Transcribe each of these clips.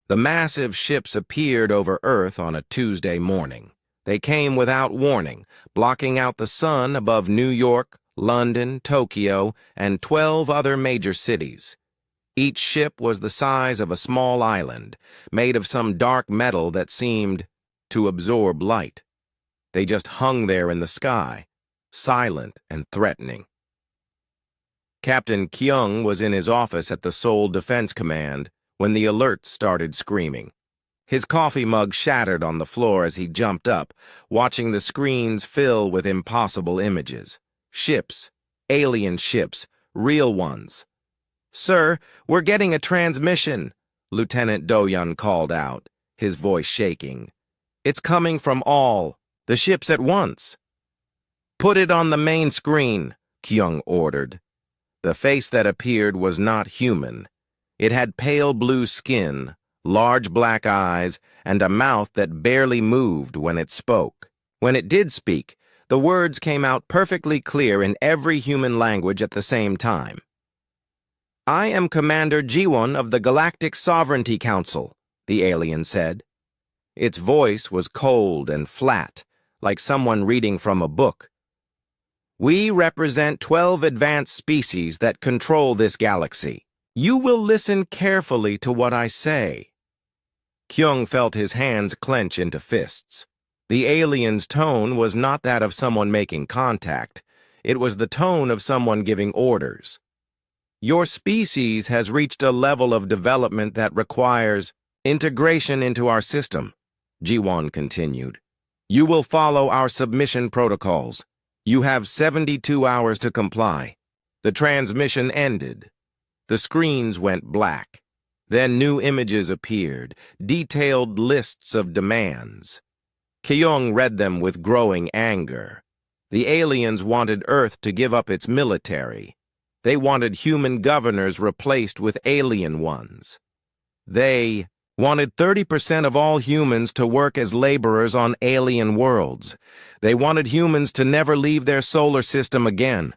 The massive ships appeared over Earth on a Tuesday morning. They came without warning, blocking out the sun above New York, London, Tokyo, and 12 other major cities. Each ship was the size of a small island, made of some dark metal that seemed to absorb light. They just hung there in the sky, silent and threatening. Captain Kyung was in his office at the Seoul Defense Command when the alerts started screaming. His coffee mug shattered on the floor as he jumped up, watching the screens fill with impossible images. Ships, alien ships, real ones. "Sir, we're getting a transmission," Lieutenant Do-yeon called out, his voice shaking. "It's coming from all the ships at once." "Put it on the main screen," Kyung ordered. The face that appeared was not human. It had pale blue skin, large black eyes, and a mouth that barely moved when it spoke. When it did speak, the words came out perfectly clear in every human language at the same time. "I am Commander Jiwon of the Galactic Sovereignty Council," the alien said. Its voice was cold and flat, like someone reading from a book. "We represent 12 advanced species that control this galaxy. You will listen carefully to what I say." Kyung felt his hands clench into fists. The alien's tone was not that of someone making contact. It was the tone of someone giving orders. "Your species has reached a level of development that requires integration into our system," Jiwon continued. "You will follow our submission protocols. You have 72 hours to comply." The transmission ended. The screens went black. Then new images appeared, detailed lists of demands. Kyung read them with growing anger. The aliens wanted Earth to give up its military. They wanted human governors replaced with alien ones. They wanted 30% of all humans to work as laborers on alien worlds. They wanted humans to never leave their solar system again.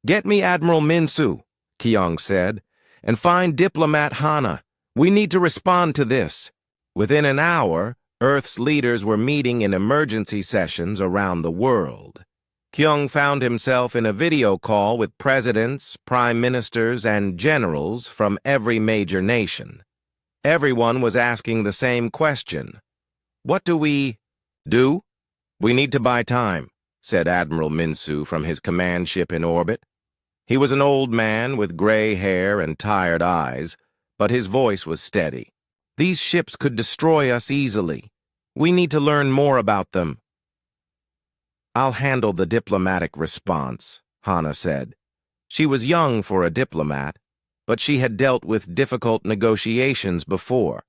"Get me Admiral Minsu," Kyung said, "and find Diplomat Hana. We need to respond to this." Within an hour, Earth's leaders were meeting in emergency sessions around the world. Kyung found himself in a video call with presidents, prime ministers, and generals from every major nation. Everyone was asking the same question. "What do we do?" "We need to buy time," said Admiral Minsu from his command ship in orbit. He was an old man with gray hair and tired eyes, but his voice was steady. "These ships could destroy us easily. We need to learn more about them." "I'll handle the diplomatic response," Hana said. She was young for a diplomat, but she had dealt with difficult negotiations before.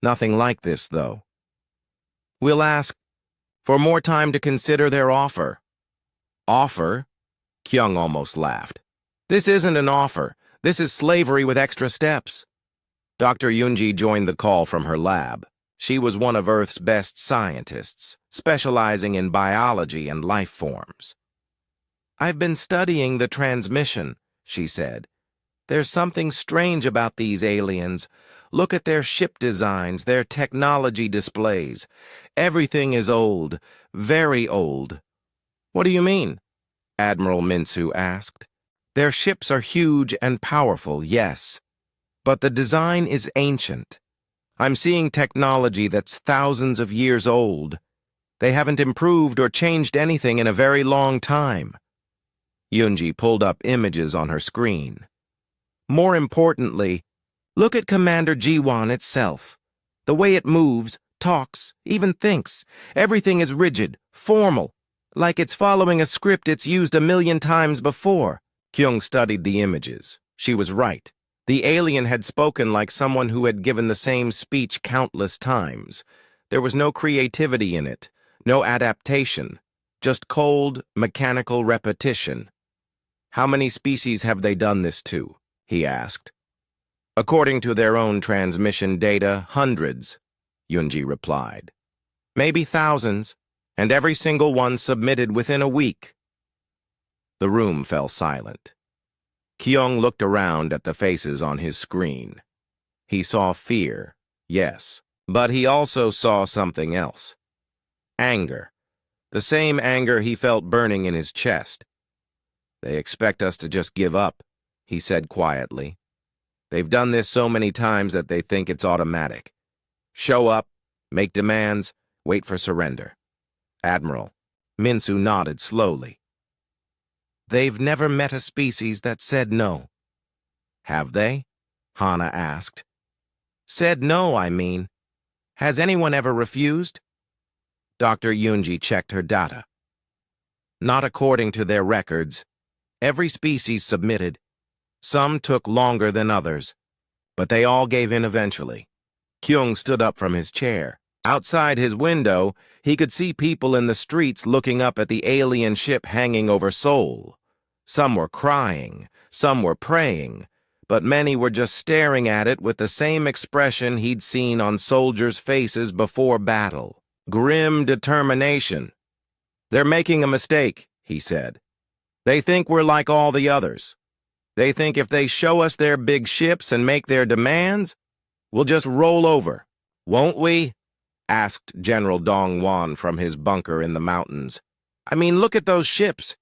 Nothing like this, though. "We'll ask for more time to consider their offer." "Offer?" Kyung almost laughed. "This isn't an offer. This is slavery with extra steps." Dr. Yoonji joined the call from her lab. She was one of Earth's best scientists, specializing in biology and life forms. "I've been studying the transmission," she said. "There's something strange about these aliens. Look at their ship designs, their technology displays. Everything is old, very old." "What do you mean?" Admiral Minsu asked. "Their ships are huge and powerful, yes, but the design is ancient. I'm seeing technology that's thousands of years old. They haven't improved or changed anything in a very long time." Yoonji pulled up images on her screen. "More importantly, look at Commander Jiwon itself. The way it moves, talks, even thinks. Everything is rigid, formal, like it's following a script it's used a million times before." Kyung studied the images. She was right. The alien had spoken like someone who had given the same speech countless times. There was no creativity in it, no adaptation, just cold, mechanical repetition. "How many species have they done this to?" he asked. "According to their own transmission data, hundreds," Yoonji replied. "Maybe thousands, and every single one submitted within a week." The room fell silent. Kyung looked around at the faces on his screen. He saw fear, Yes, but he also saw something else. Anger. The same anger he felt burning in his chest. They expect us to just give up, he said quietly. They've done this so many times that they think it's automatic. Show up, make demands, wait for surrender. Admiral, Minsu nodded slowly. They've never met a species that said no. Have they? Hana asked. Said no, I mean. Has anyone ever refused? Dr. Yunji checked her data. Not according to their records. Every species submitted. Some took longer than others, but they all gave in eventually. Kyung stood up from his chair. Outside his window, he could see people in the streets looking up at the alien ship hanging over Seoul. Some were crying, some were praying, but many were just staring at it with the same expression he'd seen on soldiers' faces before battle. Grim determination. They're making a mistake, he said. They think we're like all the others. They think if they show us their big ships and make their demands, we'll just roll over. Won't we? Asked General Dongwon from his bunker in the mountains. I mean, look at those ships.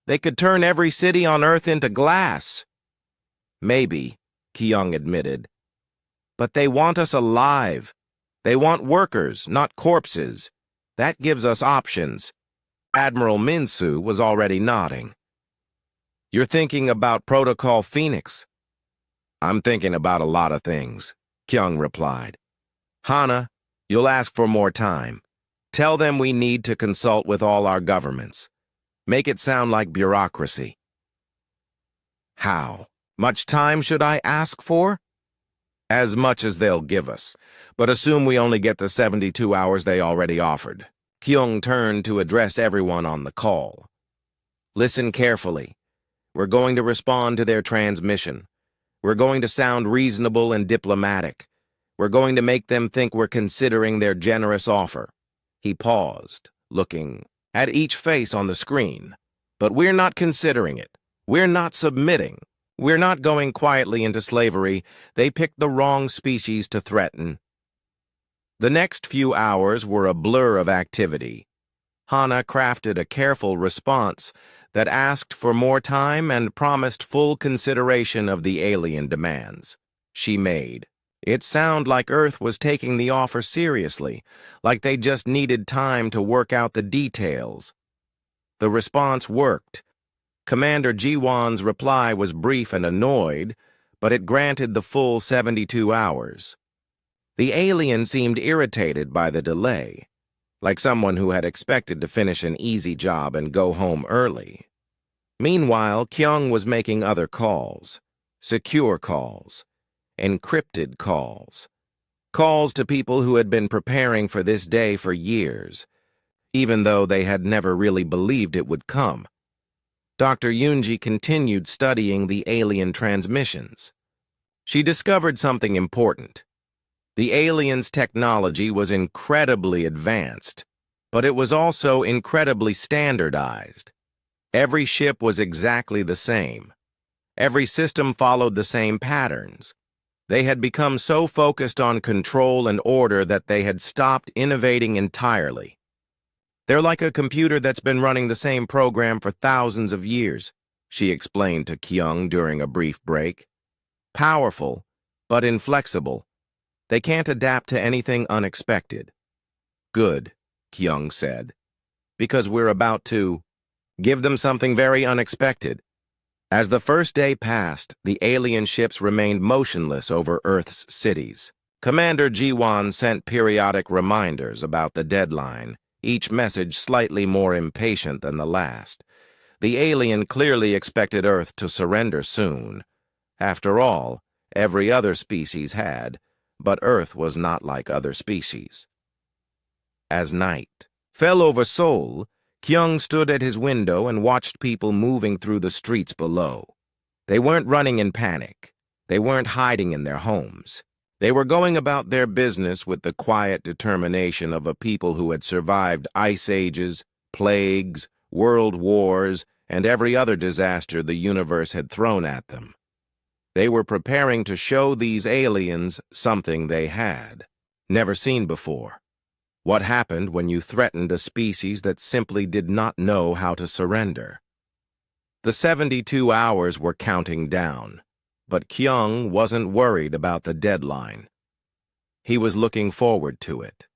They could turn every city on Earth into glass. Maybe, Kyung admitted. But they want us alive. They want workers, not corpses. That gives us options. Admiral Minsu was already nodding. You're thinking about Protocol Phoenix. I'm thinking about a lot of things, Kyung replied. Hana, you'll ask for more time. Tell them we need to consult with all our governments. Make it sound like bureaucracy. How? Much time should I ask for? As much as they'll give us, but assume we only get the 72 hours they already offered. Kyung turned to address everyone on the call. Listen carefully. We're going to respond to their transmission. We're going to sound reasonable and diplomatic. We're going to make them think we're considering their generous offer. He paused, looking at each face on the screen. But we're not considering it. We're not submitting. We're not going quietly into slavery. They picked the wrong species to threaten. The next few hours were a blur of activity. Hana crafted a careful response that asked for more time and promised full consideration of the alien demands. She made. It sounded like Earth was taking the offer seriously, like they just needed time to work out the details. The response worked. Commander Jiwon's reply was brief and annoyed, but it granted the full 72 hours. The alien seemed irritated by the delay, like someone who had expected to finish an easy job and go home early. Meanwhile, Kyung was making other calls, secure calls, encrypted calls, calls to people who had been preparing for this day for years, even though they had never really believed it would come. Dr. Yunji continued studying the alien transmissions. She discovered something important. The aliens' technology was incredibly advanced, but it was also incredibly standardized. Every ship was exactly the same. Every system followed the same patterns. They had become so focused on control and order that they had stopped innovating entirely. They're like a computer that's been running the same program for thousands of years, she explained to Kyung during a brief break. Powerful, but inflexible. They can't adapt to anything unexpected. Good, Kyung said, because we're about to give them something very unexpected. As the first day passed, the alien ships remained motionless over Earth's cities. Commander Jiwon sent periodic reminders about the deadline, each message slightly more impatient than the last. The alien clearly expected Earth to surrender soon. After all, every other species had, but Earth was not like other species. As night fell over Seoul, Kyung stood at his window and watched people moving through the streets below. They weren't running in panic. They weren't hiding in their homes. They were going about their business with the quiet determination of a people who had survived ice ages, plagues, world wars, and every other disaster the universe had thrown at them. They were preparing to show these aliens something they had never seen before. What happened when you threatened a species that simply did not know how to surrender? The 72 hours were counting down, but Kyung wasn't worried about the deadline. He was looking forward to it.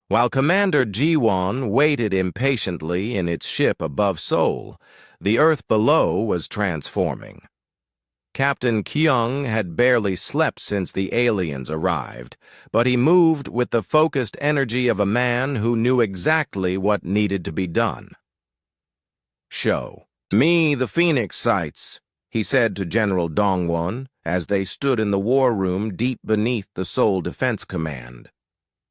While Commander Ji-won waited impatiently in its ship above Seoul, the Earth below was transforming. Captain Kyung had barely slept since the aliens arrived, but he moved with the focused energy of a man who knew exactly what needed to be done. "Show me the Phoenix sites," he said to General Dongwon as they stood in the war room deep beneath the Seoul Defense Command.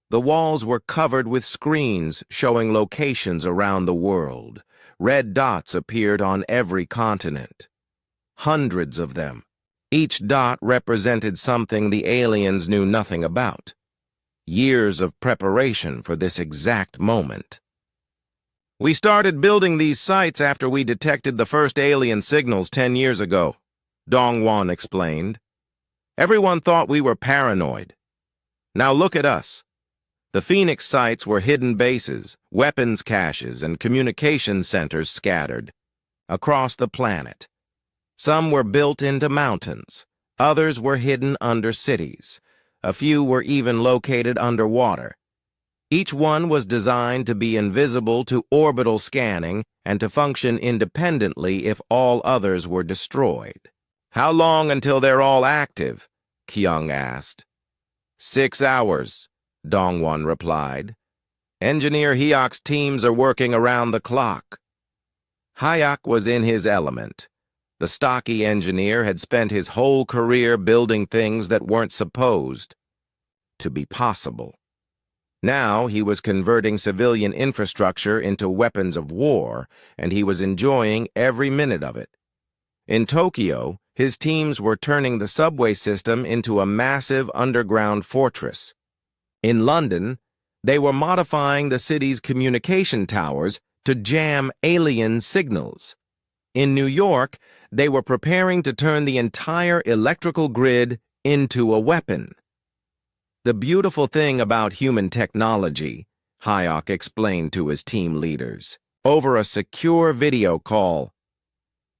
The walls were covered with screens showing locations around the world. Red dots appeared on every continent. Hundreds of them. Each dot represented something the aliens knew nothing about. Years of preparation for this exact moment. "We started building these sites after we detected the first alien signals 10 years ago," Dongwon explained. "Everyone thought we were paranoid. Now look at us." The Phoenix sites were hidden bases, weapons caches, and communication centers scattered across the planet. Some were built into mountains. Others were hidden under cities. A few were even located underwater. Each one was designed to be invisible to orbital scanning and to function independently if all others were destroyed. "How long until they're all active?" Kyung asked. 6 hours, Dongwon replied. "Engineer Hyok's teams are working around the clock." Hyok was in his element. The stocky engineer had spent his whole career building things that weren't supposed to be possible. Now he was converting civilian infrastructure into weapons of war, and he was enjoying every minute of it. In Tokyo, his teams were turning the subway system into a massive underground fortress. In London, they were modifying the city's communication towers to jam alien signals. In New York, they were preparing to turn the entire electrical grid into a weapon. "The beautiful thing about human technology," Hyok explained to his team leaders, over a secure video call,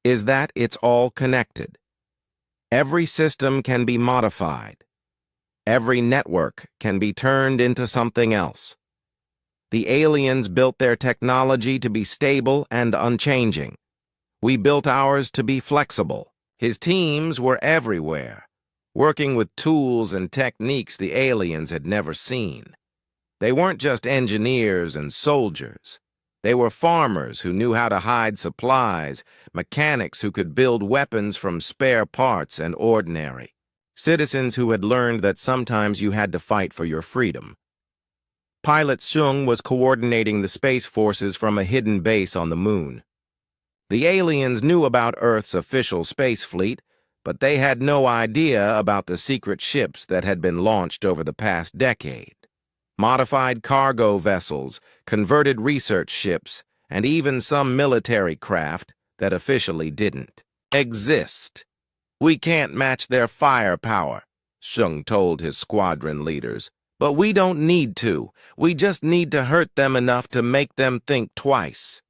"is that it's all connected. Every system can be modified. Every network can be turned into something else. The aliens built their technology to be stable and unchanging. We built ours to be flexible." His teams were everywhere, working with tools and techniques the aliens had never seen. They weren't just engineers and soldiers. They were farmers who knew how to hide supplies, mechanics who could build weapons from spare parts and ordinary, citizens who had learned that sometimes you had to fight for your freedom. Pilot Seung was coordinating the space forces from a hidden base on the moon. The aliens knew about Earth's official space fleet, but they had no idea about the secret ships that had been launched over the past decade. Modified cargo vessels, converted research ships, and even some military craft that officially didn't exist. "We can't match their firepower," Seung told his squadron leaders. "But we don't need to. We just need to hurt them enough to make them think twice."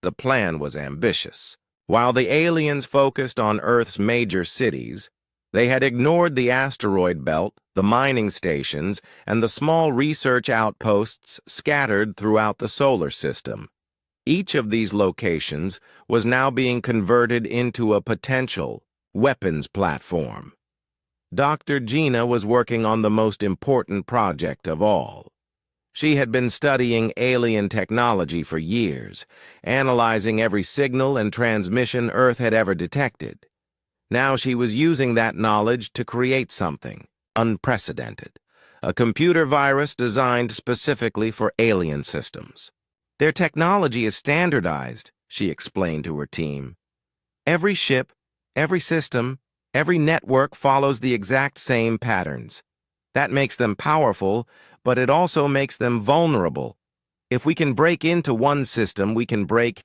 The plan was ambitious. While the aliens focused on Earth's major cities, they had ignored the asteroid belt, the mining stations, and the small research outposts scattered throughout the solar system. Each of these locations was now being converted into a potential weapons platform. Dr. Gina was working on the most important project of all. She had been studying alien technology for years, analyzing every signal and transmission Earth had ever detected. Now she was using that knowledge to create something unprecedented, a computer virus designed specifically for alien systems. "Their technology is standardized," she explained to her team. "Every ship, every system, every network follows the exact same patterns. That makes them powerful, but it also makes them vulnerable. If we can break into one system, we can break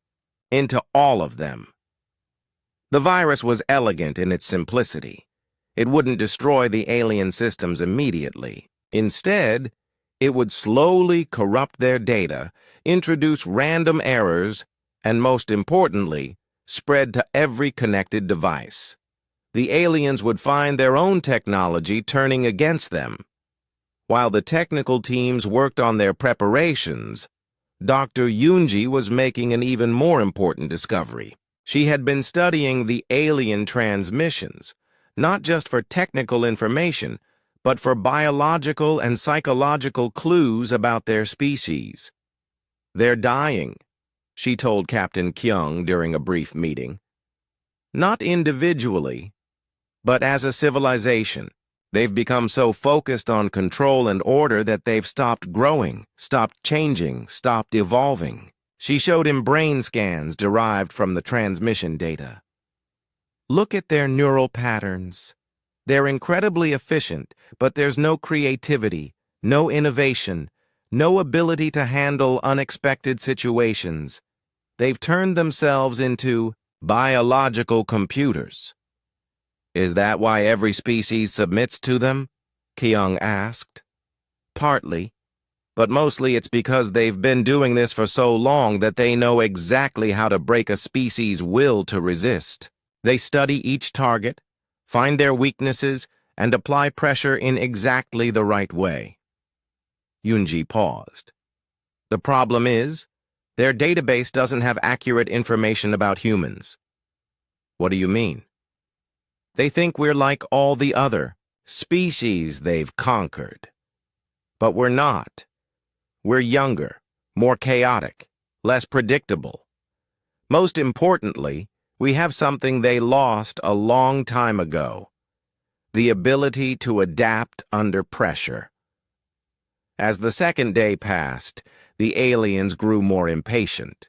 into all of them." The virus was elegant in its simplicity. It wouldn't destroy the alien systems immediately. Instead, it would slowly corrupt their data, introduce random errors, and most importantly, spread to every connected device. The aliens would find their own technology turning against them. While the technical teams worked on their preparations, Dr. Yunji was making an even more important discovery. She had been studying the alien transmissions, not just for technical information, but for biological and psychological clues about their species. "They're dying," she told Captain Kyung during a brief meeting. "Not individually, but as a civilization. They've become so focused on control and order that they've stopped growing, stopped changing, stopped evolving." She showed him brain scans derived from the transmission data. "Look at their neural patterns. They're incredibly efficient, but there's no creativity, no innovation, no ability to handle unexpected situations. They've turned themselves into biological computers." "Is that why every species submits to them?" Kyung asked. "Partly. But mostly it's because they've been doing this for so long that they know exactly how to break a species' will to resist. They study each target, find their weaknesses, and apply pressure in exactly the right way." Yunji paused. "The problem is, their database doesn't have accurate information about humans." "What do you mean?" "They think we're like all the other species they've conquered. But we're not. We're younger, more chaotic, less predictable. Most importantly, we have something they lost a long time ago: the ability to adapt under pressure." As the second day passed, the aliens grew more impatient.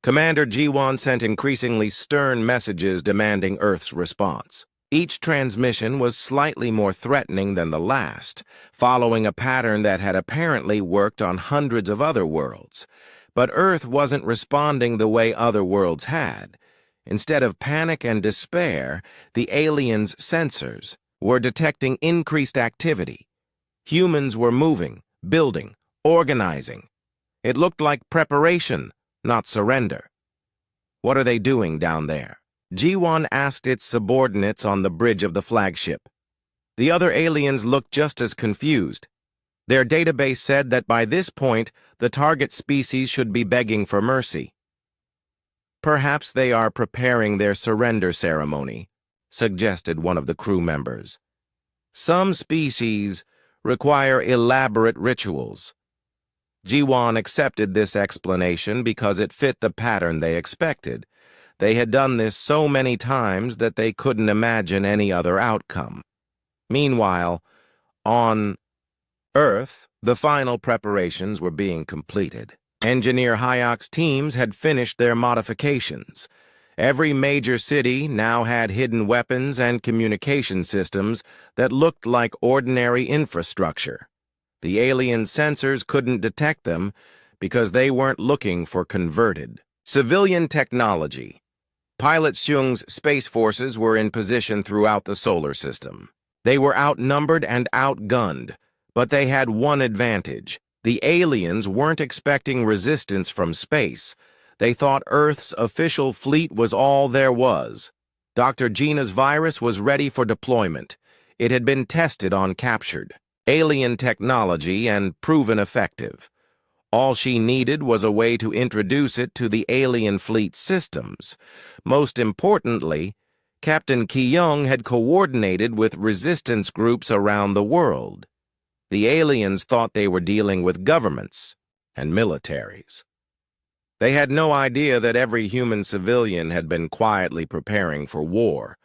Commander Jiwon sent increasingly stern messages demanding Earth's response. Each transmission was slightly more threatening than the last, following a pattern that had apparently worked on hundreds of other worlds. But Earth wasn't responding the way other worlds had. Instead of panic and despair, the aliens' sensors were detecting increased activity. Humans were moving, building, organizing. It looked like preparation, not surrender. "What are they doing down there?" Jiwon asked its subordinates on the bridge of the flagship. The other aliens looked just as confused. Their database said that by this point, the target species should be begging for mercy. "Perhaps they are preparing their surrender ceremony," suggested one of the crew members. "Some species require elaborate rituals." Jiwon accepted this explanation because it fit the pattern they expected. They had done this so many times that they couldn't imagine any other outcome. Meanwhile, on Earth, the final preparations were being completed. Engineer Hayek's teams had finished their modifications. Every major city now had hidden weapons and communication systems that looked like ordinary infrastructure. The alien sensors couldn't detect them because they weren't looking for converted. Civilian technology. Pilot Seung's space forces were in position throughout the solar system. They were outnumbered and outgunned, but they had one advantage. The aliens weren't expecting resistance from space. They thought Earth's official fleet was all there was. Dr. Gina's virus was ready for deployment. It had been tested on captured alien technology and proven effective. All she needed was a way to introduce it to the alien fleet systems. Most importantly, Captain Kyung had coordinated with resistance groups around the world. The aliens thought they were dealing with governments and militaries. They had no idea that every human civilian had been quietly preparing for war.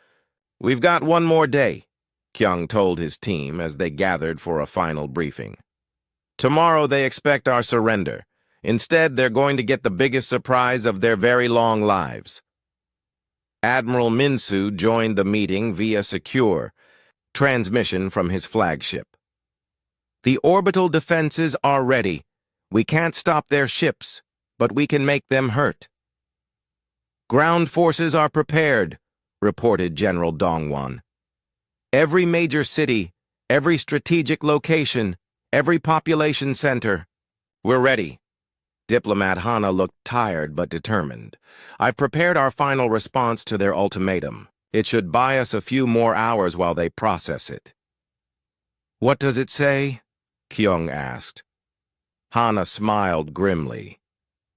"We've got one more day," Kyung told his team as they gathered for a final briefing. "Tomorrow they expect our surrender. Instead, they're going to get the biggest surprise of their very long lives." Admiral Minsu joined the meeting via secure transmission from his flagship. "The orbital defenses are ready. We can't stop their ships, but we can make them hurt. Ground forces are prepared. reported General Dongwon. "Every major city, every strategic location, every population center. We're ready." Diplomat Hana looked tired but determined. "I've prepared our final response to their ultimatum. It should buy us a few more hours while they process it." "What does it say?" Kyung asked. Hana smiled grimly.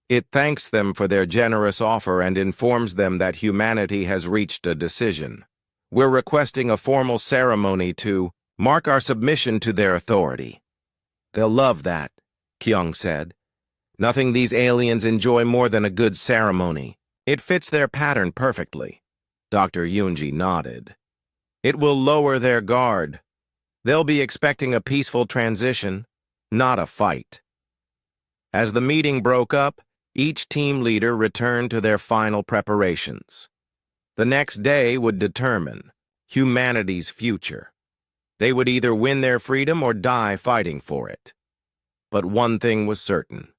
"It thanks them for their generous offer and informs them that humanity has reached a decision. We're requesting a formal ceremony to mark our submission to their authority." "They'll love that," Kyung said. "Nothing these aliens enjoy more than a good ceremony. It fits their pattern perfectly." Dr. Yoonji nodded. "It will lower their guard. They'll be expecting a peaceful transition, not a fight." As the meeting broke up, each team leader returned to their final preparations. The next day would determine humanity's future. They would either win their freedom or die fighting for it. But one thing was certain: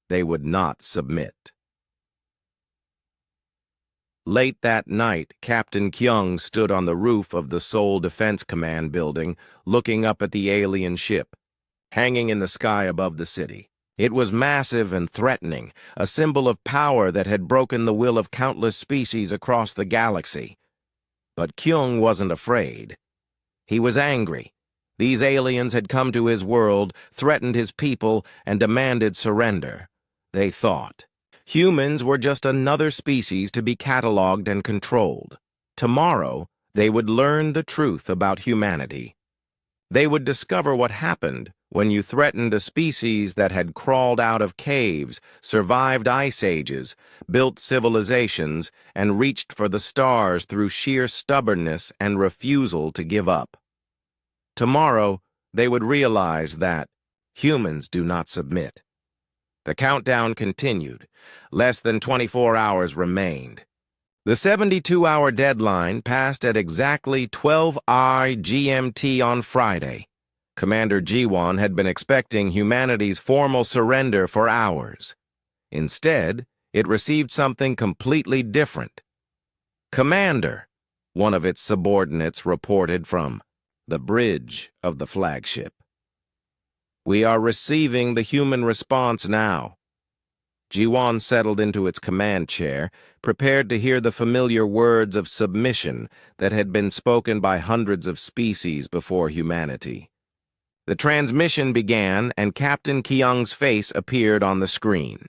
they would not submit. Late that night, Captain Kyung stood on the roof of the Seoul Defense Command building, looking up at the alien ship, hanging in the sky above the city. It was massive and threatening, a symbol of power that had broken the will of countless species across the galaxy. But Kyung wasn't afraid. He was angry. These aliens had come to his world, threatened his people, and demanded surrender. They thought humans were just another species to be cataloged and controlled. Tomorrow, they would learn the truth about humanity. They would discover what happened when you threatened a species that had crawled out of caves, survived ice ages, built civilizations, and reached for the stars through sheer stubbornness and refusal to give up. Tomorrow, they would realize that humans do not submit. The countdown continued. Less than 24 hours remained. The 72-hour deadline passed at exactly 12 GMT on Friday. Commander Ji-won had been expecting humanity's formal surrender for hours. Instead, it received something completely different. "Commander," one of its subordinates reported from the bridge of the flagship. "We are receiving the human response now." Ji-won settled into its command chair, prepared to hear the familiar words of submission that had been spoken by hundreds of species before humanity. The transmission began, and Captain Kyung's face appeared on the screen.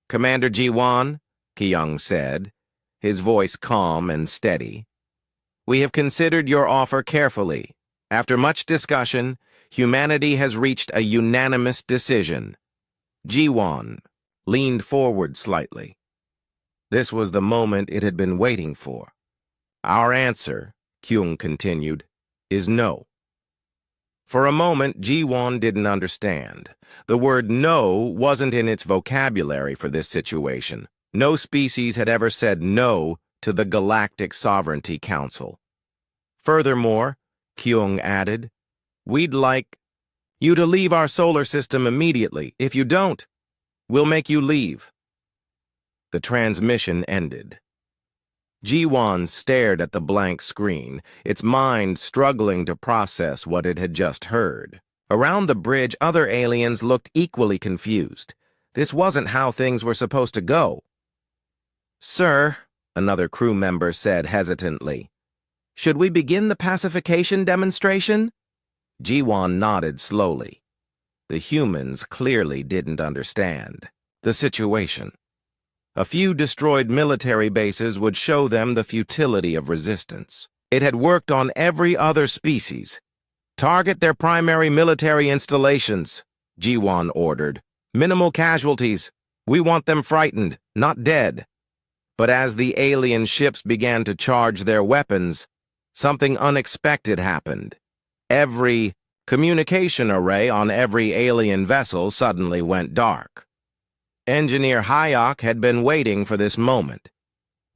"Commander Ji-won," Kyung said, his voice calm and steady, "we have considered your offer carefully. After much discussion, humanity has reached a unanimous decision." Ji-won leaned forward slightly. This was the moment it had been waiting for. "Our answer," Kyung continued, "is no." For a moment, Ji-won didn't understand. The word no wasn't in its vocabulary for this situation. No species had ever said no to the Galactic Sovereignty Council. "Furthermore," Kyung added, "we'd like you to leave our solar system immediately. If you don't, we'll make you leave." The transmission ended. Ji-won stared at the blank screen, its mind struggling to process what it had just heard. Around the bridge, other aliens looked equally confused. This wasn't how things were supposed to go. "Sir," another crew member said hesitantly, "should we begin the pacification demonstration?" Ji-won nodded slowly. The humans clearly didn't understand the situation. A few destroyed military bases would show them the futility of resistance. It had worked on every other species. "Target their primary military installations," Ji-won ordered. "Minimal casualties. We want them frightened, not dead." But as the alien ships began to charge their weapons, something unexpected happened. Every communication array on every alien vessel suddenly went dark. Engineer Hayek had been waiting for this moment.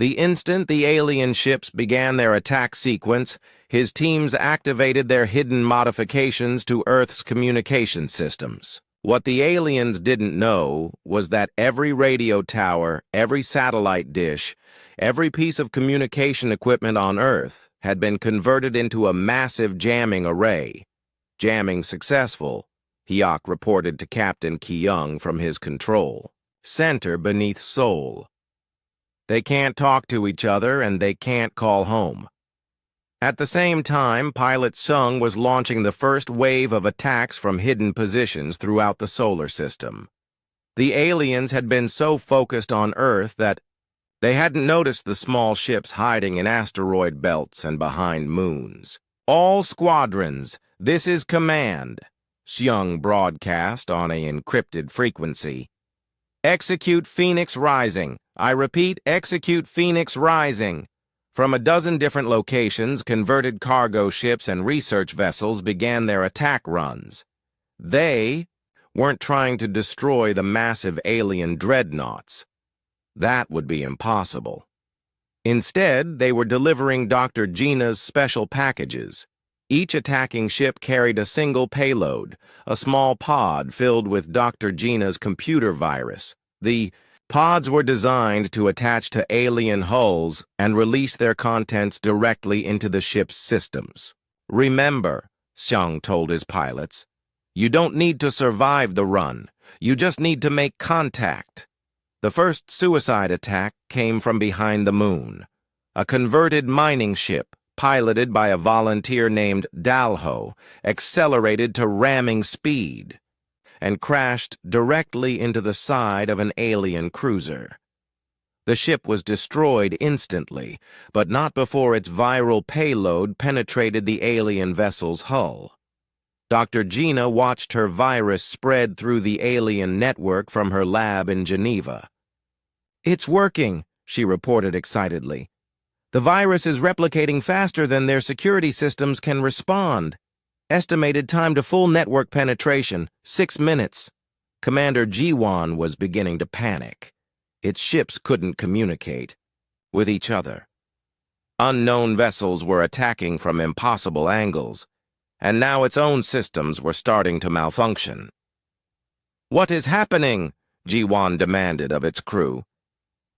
The instant the alien ships began their attack sequence, his teams activated their hidden modifications to Earth's communication systems. What the aliens didn't know was that every radio tower, every satellite dish, every piece of communication equipment on Earth had been converted into a massive jamming array. Jamming successful, Hyok reported to Captain Kyung from his control center beneath Seoul. They can't talk to each other and they can't call home. At the same time, Pilot Sung was launching the first wave of attacks from hidden positions throughout the solar system. The aliens had been so focused on Earth that they hadn't noticed the small ships hiding in asteroid belts and behind moons. "All squadrons, this is command," Seung broadcast on an encrypted frequency. "Execute Phoenix Rising. I repeat, execute Phoenix Rising." From a dozen different locations, converted cargo ships and research vessels began their attack runs. They weren't trying to destroy the massive alien dreadnoughts. That would be impossible. Instead, they were delivering Dr. Gina's special packages. Each attacking ship carried a single payload, a small pod filled with Dr. Gina's computer virus. The pods were designed to attach to alien hulls and release their contents directly into the ship's systems. "Remember," Xiang told his pilots, "you don't need to survive the run. You just need to make contact." The first suicide attack came from behind the moon. A converted mining ship, piloted by a volunteer named Dalho, accelerated to ramming speed and crashed directly into the side of an alien cruiser. The ship was destroyed instantly, but not before its viral payload penetrated the alien vessel's hull. Dr. Gina watched her virus spread through the alien network from her lab in Geneva. "It's working," she reported excitedly. "The virus is replicating faster than their security systems can respond. Estimated time to full network penetration, 6 minutes. Commander Jiwon was beginning to panic. Its ships couldn't communicate with each other. Unknown vessels were attacking from impossible angles, and now its own systems were starting to malfunction. "What is happening?" Jiwon demanded of its crew.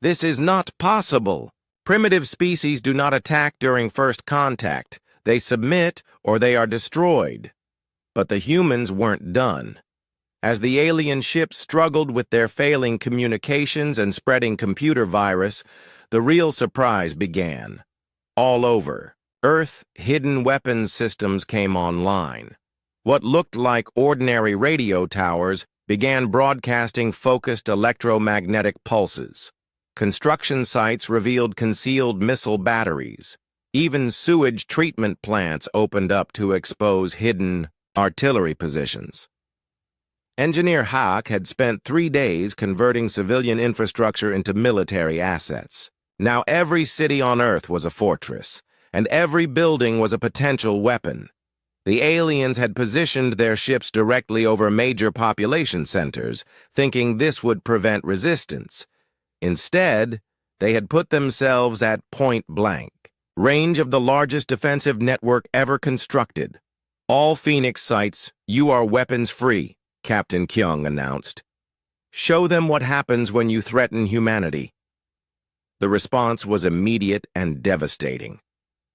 "This is not possible. Primitive species do not attack during first contact. They submit or they are destroyed." But the humans weren't done. As the alien ships struggled with their failing communications and spreading computer virus, the real surprise began. All over Earth, hidden weapons systems came online. What looked like ordinary radio towers began broadcasting focused electromagnetic pulses. Construction sites revealed concealed missile batteries. Even sewage treatment plants opened up to expose hidden artillery positions. Engineer Hack had spent 3 days converting civilian infrastructure into military assets. Now every city on Earth was a fortress, and every building was a potential weapon. The aliens had positioned their ships directly over major population centers, thinking this would prevent resistance. Instead, they had put themselves at point blank range of the largest defensive network ever constructed. "All Phoenix sites, you are weapons-free," Captain Kyung announced. "Show them what happens when you threaten humanity." The response was immediate and devastating.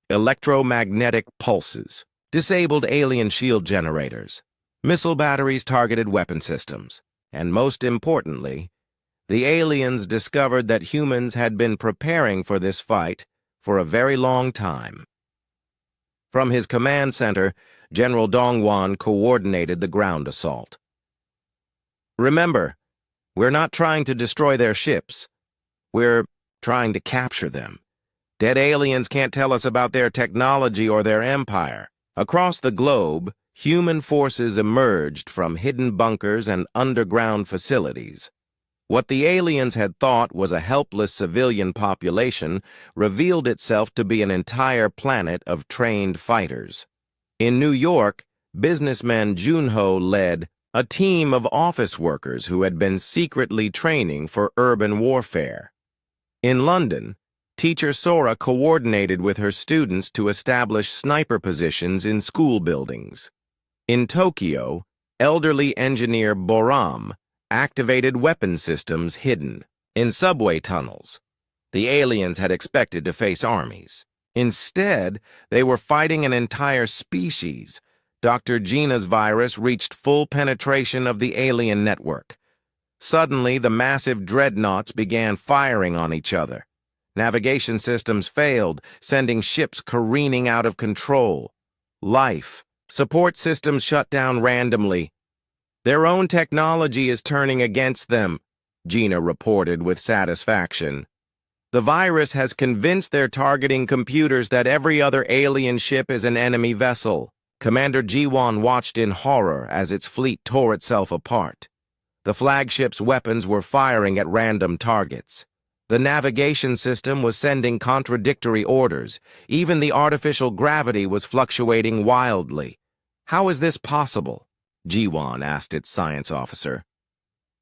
Electromagnetic pulses, disabled alien shield generators, missile batteries targeted weapon systems, and most importantly, the aliens discovered that humans had been preparing for this fight for a very long time. From his command center, General Dongwon coordinated the ground assault. "Remember, we're not trying to destroy their ships. We're trying to capture them. Dead aliens can't tell us about their technology or their empire." Across the globe, human forces emerged from hidden bunkers and underground facilities. What the aliens had thought was a helpless civilian population revealed itself to be an entire planet of trained fighters. In New York, businessman Junho led a team of office workers who had been secretly training for urban warfare. In London, teacher Sora coordinated with her students to establish sniper positions in school buildings. In Tokyo, elderly engineer Boram activated weapon systems hidden in subway tunnels. The aliens had expected to face armies. Instead, they were fighting an entire species. Dr. Gina's virus reached full penetration of the alien network. Suddenly, the massive dreadnoughts began firing on each other. Navigation systems failed, sending ships careening out of control. Life support systems shut down randomly. Their own technology is turning against them, Gina reported with satisfaction. The virus has convinced their targeting computers that every other alien ship is an enemy vessel. Commander Jiwon watched in horror as its fleet tore itself apart. The flagship's weapons were firing at random targets. The navigation system was sending contradictory orders. Even the artificial gravity was fluctuating wildly. How is this possible? Jiwon asked its science officer.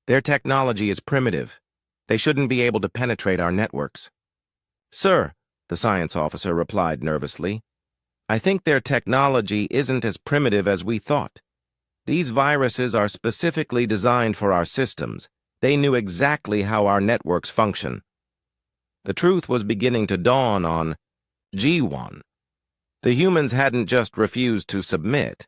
Their technology is primitive. They shouldn't be able to penetrate our networks. Sir, the science officer replied nervously, I think their technology isn't as primitive as we thought. These viruses are specifically designed for our systems. They knew exactly how our networks function. The truth was beginning to dawn on Jiwon. The humans hadn't just refused to submit.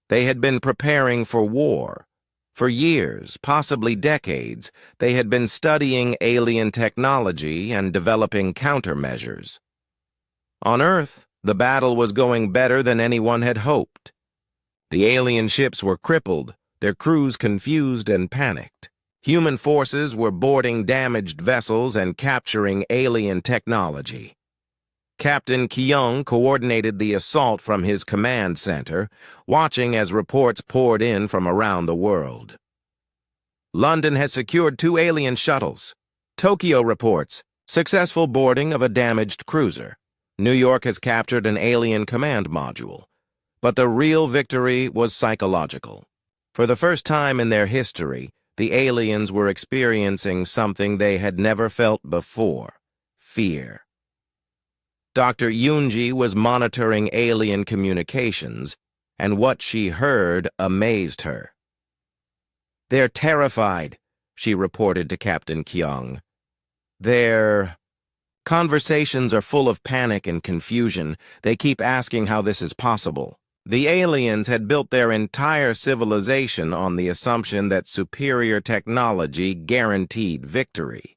They had been preparing for war. For years, possibly decades, they had been studying alien technology and developing countermeasures. On Earth, the battle was going better than anyone had hoped. The alien ships were crippled, their crews confused and panicked. Human forces were boarding damaged vessels and capturing alien technology. Captain Kyung coordinated the assault from his command center, watching as reports poured in from around the world. London has secured 2 alien shuttles. Tokyo reports successful boarding of a damaged cruiser. New York has captured an alien command module. But the real victory was psychological. For the first time in their history, the aliens were experiencing something they had never felt before: fear. Dr. Yoonji was monitoring alien communications, and what she heard amazed her. They're terrified, she reported to Captain Kyung. Their conversations are full of panic and confusion. They keep asking how this is possible. The aliens had built their entire civilization on the assumption that superior technology guaranteed victory.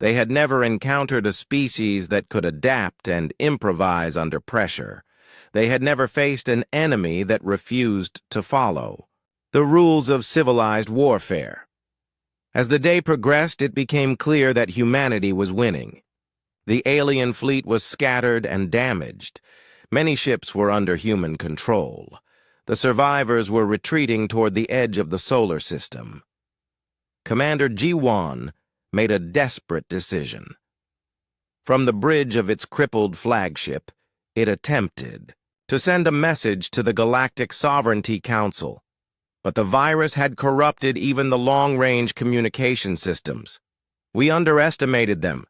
They had never encountered a species that could adapt and improvise under pressure. They had never faced an enemy that refused to follow the rules of civilized warfare. As the day progressed, it became clear that humanity was winning. The alien fleet was scattered and damaged. Many ships were under human control. The survivors were retreating toward the edge of the solar system. Commander Jiwon made a desperate decision. From the bridge of its crippled flagship, it attempted to send a message to the Galactic Sovereignty Council. But the virus had corrupted even the long-range communication systems. We underestimated them,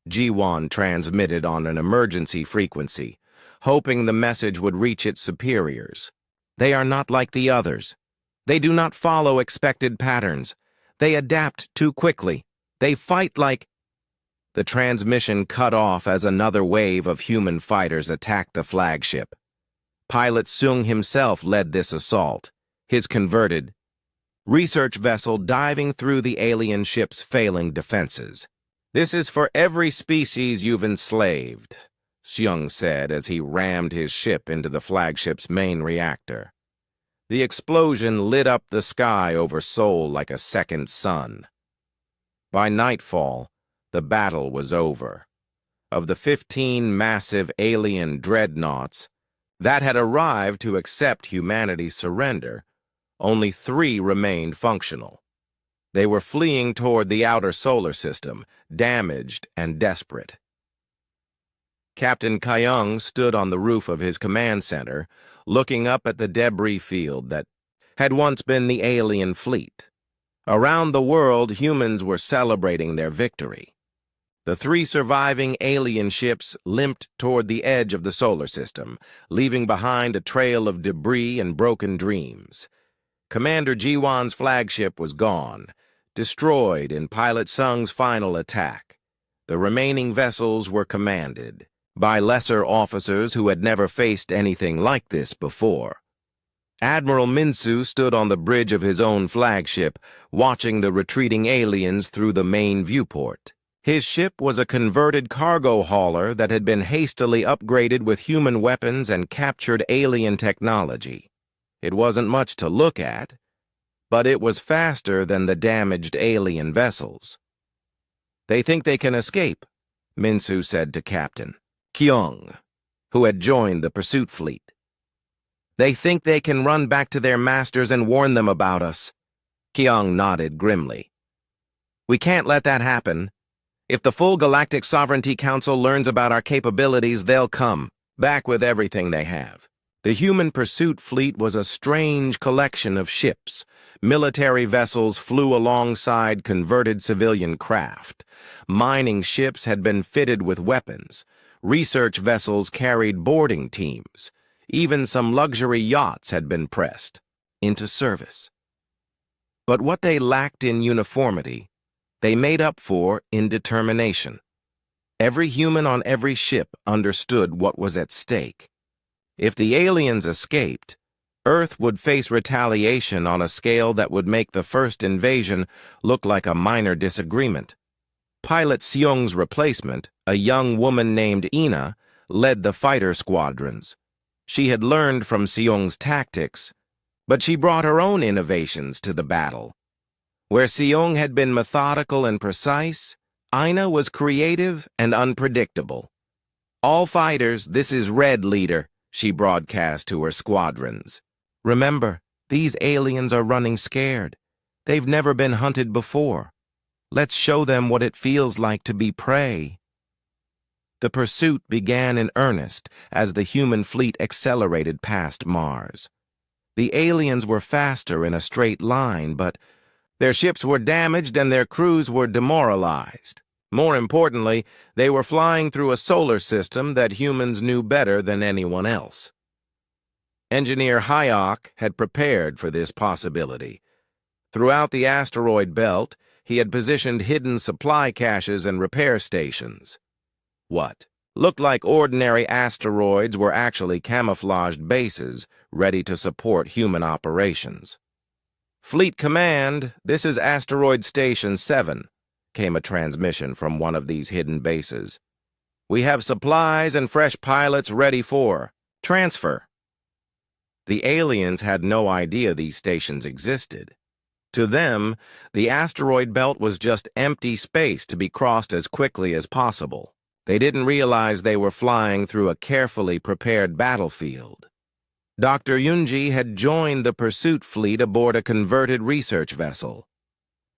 Jiwon transmitted on an emergency frequency, hoping the message would reach its superiors. They are not like the others. They do not follow expected patterns. They adapt too quickly. They fight like... The transmission cut off as another wave of human fighters attacked the flagship. Pilot Sung himself led this assault, his converted research vessel diving through the alien ship's failing defenses. This is for every species you've enslaved, Seung said as he rammed his ship into the flagship's main reactor. The explosion lit up the sky over Seoul like a second sun. By nightfall, the battle was over. Of the 15 massive alien dreadnoughts that had arrived to accept humanity's surrender, only 3 remained functional. They were fleeing toward the outer solar system, damaged and desperate. Captain Kyung stood on the roof of his command center, looking up at the debris field that had once been the alien fleet. Around the world, humans were celebrating their victory. The 3 surviving alien ships limped toward the edge of the solar system, leaving behind a trail of debris and broken dreams. Commander Jiwan's flagship was gone, destroyed in Pilot Sung's final attack. The remaining vessels were commanded by lesser officers who had never faced anything like this before. Admiral Minsu stood on the bridge of his own flagship, watching the retreating aliens through the main viewport. His ship was a converted cargo hauler that had been hastily upgraded with human weapons and captured alien technology. It wasn't much to look at, but it was faster than the damaged alien vessels. "They think they can escape," Minsu said to Captain Kyung, who had joined the pursuit fleet. "They think they can run back to their masters and warn them about us." Kyung nodded grimly. "We can't let that happen. If the full Galactic Sovereignty Council learns about our capabilities, they'll come, back with everything they have." The human pursuit fleet was a strange collection of ships. Military vessels flew alongside converted civilian craft. Mining ships had been fitted with weapons. Research vessels carried boarding teams. Even some luxury yachts had been pressed into service. But what they lacked in uniformity, they made up for in determination. Every human on every ship understood what was at stake. If the aliens escaped, Earth would face retaliation on a scale that would make the first invasion look like a minor disagreement. Pilot Seung's replacement, a young woman named Ina, led the fighter squadrons. She had learned from Seung's tactics, but she brought her own innovations to the battle. Where Seung had been methodical and precise, Ina was creative and unpredictable. "All fighters, this is Red Leader," she broadcast to her squadrons. "Remember, these aliens are running scared. They've never been hunted before. Let's show them what it feels like to be prey." The pursuit began in earnest as the human fleet accelerated past Mars. The aliens were faster in a straight line, but their ships were damaged and their crews were demoralized. More importantly, they were flying through a solar system that humans knew better than anyone else. Engineer Hayok had prepared for this possibility. Throughout the asteroid belt, he had positioned hidden supply caches and repair stations. What looked like ordinary asteroids were actually camouflaged bases ready to support human operations. "Fleet Command, this is Asteroid Station 7, came a transmission from one of these hidden bases. "We have supplies and fresh pilots ready for transfer." The aliens had no idea these stations existed. To them, the asteroid belt was just empty space to be crossed as quickly as possible. They didn't realize they were flying through a carefully prepared battlefield. Dr. Yunji had joined the pursuit fleet aboard a converted research vessel.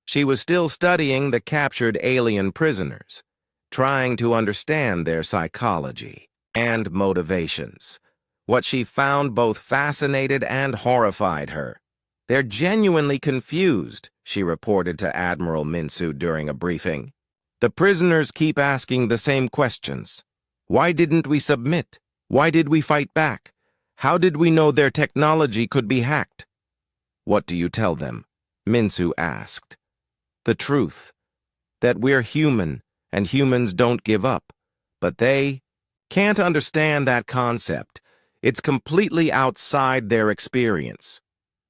She was still studying the captured alien prisoners, trying to understand their psychology and motivations. What she found both fascinated and horrified her. "They're genuinely confused," she reported to Admiral Minsu during a briefing. "The prisoners keep asking the same questions. Why didn't we submit? Why did we fight back? How did we know their technology could be hacked?" "What do you tell them?" Minsu asked. "The truth. That we're human, and humans don't give up. But they can't understand that concept. It's completely outside their experience.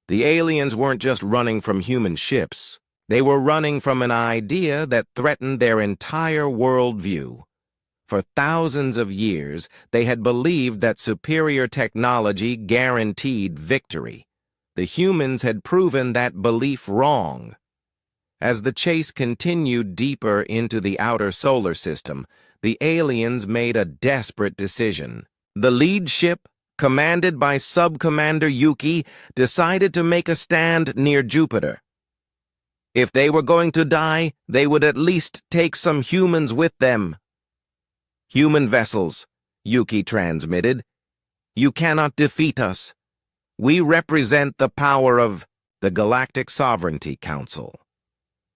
The aliens weren't just running from human ships. They were running from an idea that threatened their entire worldview. For thousands of years, they had believed that superior technology guaranteed victory. The humans had proven that belief wrong. As the chase continued deeper into the outer solar system, the aliens made a desperate decision. The lead ship, commanded by Sub-Commander Yuki, decided to make a stand near Jupiter. If they were going to die, they would at least take some humans with them. "Human vessels," Yuki transmitted. "You cannot defeat us. We represent the power of the Galactic Sovereignty Council.